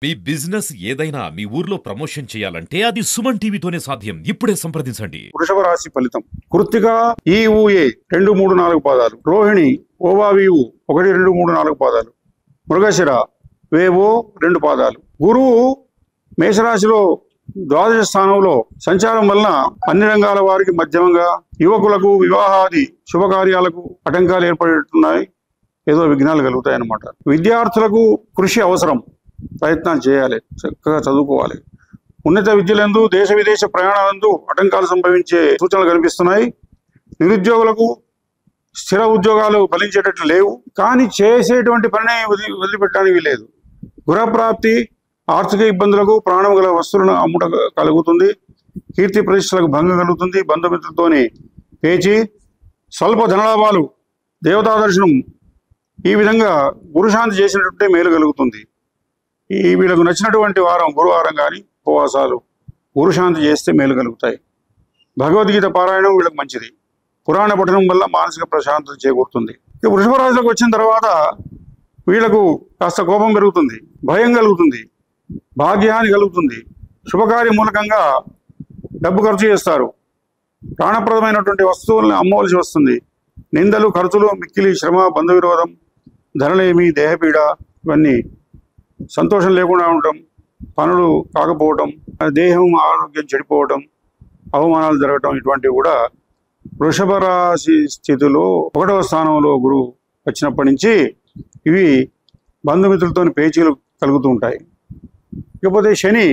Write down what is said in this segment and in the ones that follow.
మీ business ఏదైనా మీ ఊర్లో promotion చేయాలంటే అది సుమన్ టీవీతోనే సాధ్యం. ఇప్పుడే సంప్రదించండి. వృషభ రాశి ఫలితం. కృత్తిక ఈ ఊఏ 2, 3, 4 పాదాలు. రోహిణి ఓవావివు 1, 2, 3, 4 పాదాలు. మృగశిర వేవో 2 పాదాలు. గురువు మేషరాశిలో ద్వాదశ స్థానంలో సంచారం వలన అన్ని రంగాల వారికి మధ్యమంగా, యువకులకు వివాహాది శుభకార్యాలకు ఆటంకాలు ఏర్పడుతున్నాయి. ఏదో విఘ్నాలు కలుగుతాయి అన్నమాట. విద్యార్థులకు కృషి అవసరం, ప్రయత్నాలు చేయాలి, చక్కగా చదువుకోవాలి. ఉన్నత విద్యలందు దేశ విదేశ ప్రయాణాలందు ఆటంకాలు సంభవించే సూచనలు కనిపిస్తున్నాయి. నిరుద్యోగులకు స్థిర ఉద్యోగాలు ఫలించేటట్లు లేవు, కానీ చేసేటువంటి పని వదిలిపెట్టడానికి లేదు. గృహప్రాప్తి, ఆర్థిక ఇబ్బందులకు, ప్రాణం గల వస్తువులను అమ్ముట కలుగుతుంది. కీర్తి ప్రతిష్టలకు భంగం కలుగుతుంది. బంధుమిత్రులతోని పేచి, స్వల్ప ధనలాభాలు, దేవతా దర్శనం, ఈ విధంగా గురుశాంతి చేసినట్టే మేలు కలుగుతుంది. వీళ్ళకు నచ్చినటువంటి వారం గురువారం కానీ ఉపవాసాలు, గురుశాంతి చేస్తే మేలు కలుగుతాయి. భగవద్గీత పారాయణం వీళ్ళకి మంచిది. పురాణ పఠనం వల్ల మానసిక ప్రశాంతత చేకూరుతుంది. వృషభ రాశిలోకి వచ్చిన తర్వాత వీళ్ళకు కాస్త కోపం పెరుగుతుంది, భయం కలుగుతుంది, భాగ్యాన్ని కలుగుతుంది. శుభకార్య మూలకంగా డబ్బు ఖర్చు చేస్తారు. ప్రాణప్రదమైనటువంటి వస్తువులను అమ్మవలసి వస్తుంది. నిందలు, ఖర్చులు, మిక్కిలి శ్రమ, బంధు విరోధం, ధనలేమి, దేహపీడ, ఇవన్నీ సంతోషం లేకుండా ఉండటం, పనులు కాకపోవటం, దేహం ఆరోగ్యం చెడిపోవటం, అవమానాలు జరగటం, ఇటువంటివి కూడా వృషభ రాశి స్థితిలో 1వ స్థానంలో గురువు వచ్చినప్పటి నుంచి ఇవి బంధుమిత్రులతో పేచీలు కలుగుతూ ఉంటాయి. ఇకపోతే శని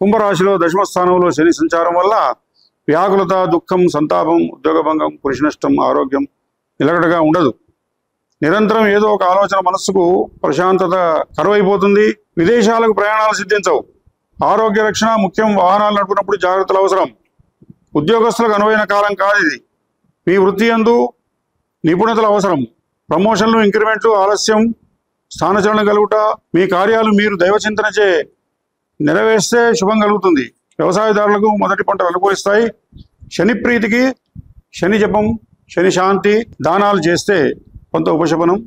కుంభరాశిలో దశమ స్థానంలో శని సంచారం వల్ల వ్యాకులత, దుఃఖం, సంతాపం, ఉద్యోగభంగం, కృషి నష్టం, ఆరోగ్యం నిలకడగా ఉండదు. నిరంతరం ఏదో ఒక ఆలోచన మనస్సుకు ప్రశాంతత కరువైపోతుంది. విదేశాలకు ప్రయాణాలు సిద్ధించవు. ఆరోగ్య రక్షణ ముఖ్యం. వాహనాలు నడుపునప్పుడు జాగ్రత్తలు అవసరం. ఉద్యోగస్తులకు అనువైన కాలం కాదు ఇది. మీ వృత్తి యందు నిపుణతలు అవసరం. ప్రమోషన్లు, ఇంక్రిమెంట్లు ఆలస్యం, స్థానచలన కలుగుట, మీ కార్యాలు మీరు దైవచింతనచే నెరవేర్స్తే శుభం కలుగుతుంది. వ్యవసాయదారులకు మొదటి పంటలు అనుకూలిస్తాయి. శని ప్రీతికి శని జపం, శని శాంతి దానాలు చేస్తే కొంత ఉపశమనం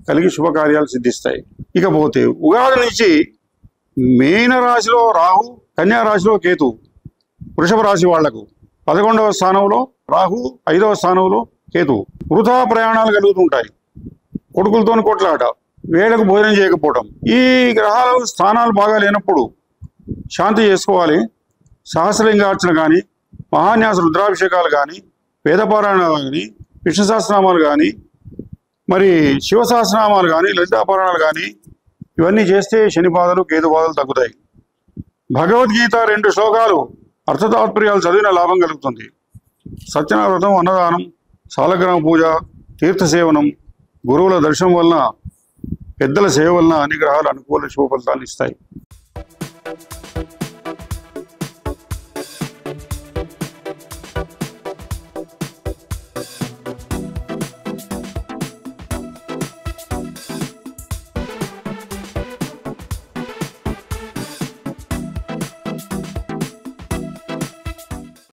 కలిగి శుభకార్యాలు సిద్ధిస్తాయి. ఇకపోతే ఉగాది నుంచి మీన రాశిలో రాహు, కన్యా రాశిలో కేతు. వృషభ రాశి వాళ్లకు 11వ స్థానంలో రాహు, 5వ స్థానంలో కేతు. వృథా ప్రయాణాలు కలుగుతుంటాయి. కొడుకులతో కొట్లాట, వేళకు భోజనం చేయకపోవడం. ఈ గ్రహాలు స్థానాలు బాగా లేనప్పుడు శాంతి చేసుకోవాలి. సహస్రలింగార్చన కానీ, మహాన్యాస రుద్రాభిషేకాలు కానీ, వేదపారాయణాలు కానీ, విష్ణు సహస్రనామాలు కానీ, మరి శివ సహస్రనామాలు కానీ, లలితాపారాయణాలు కానీ, ఇవన్నీ చేస్తే శని బాధలు, కేతు బాధలు తగ్గుతాయి. భగవద్గీత 2 శ్లోకాలు అర్థతాత్పర్యాలు చదివిన లాభం కలుగుతుంది. సత్యనారాయణ వ్రతం, అన్నదానం, సాలగ్రామ పూజ, తీర్థసేవనం, గురువుల దర్శనం వలన, పెద్దల సేవ వలన అన్ని గ్రహాలు అనుకూల శుభ ఫలితాలు ఇస్తాయి.